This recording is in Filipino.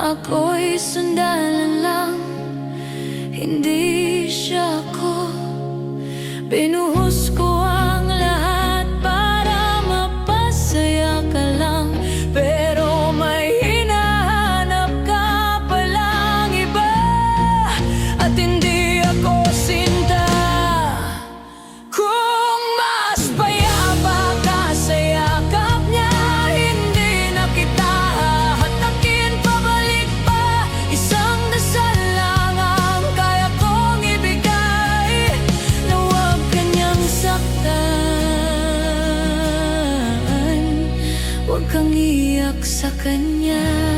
ako'y sandalan lang, hindi siya ako. Binuhos ko ang lahat para mapasaya ka lang, pero may hinahanap ka palang iba. At hindi ako sinta kung mas payapa ka sa yakap niya. Hindi na kita hahatakin pabalik pa. Isang dasal lang ang kaya kong ibigay, na huwag kanyang saktan, huwag kang iyak sa kanya.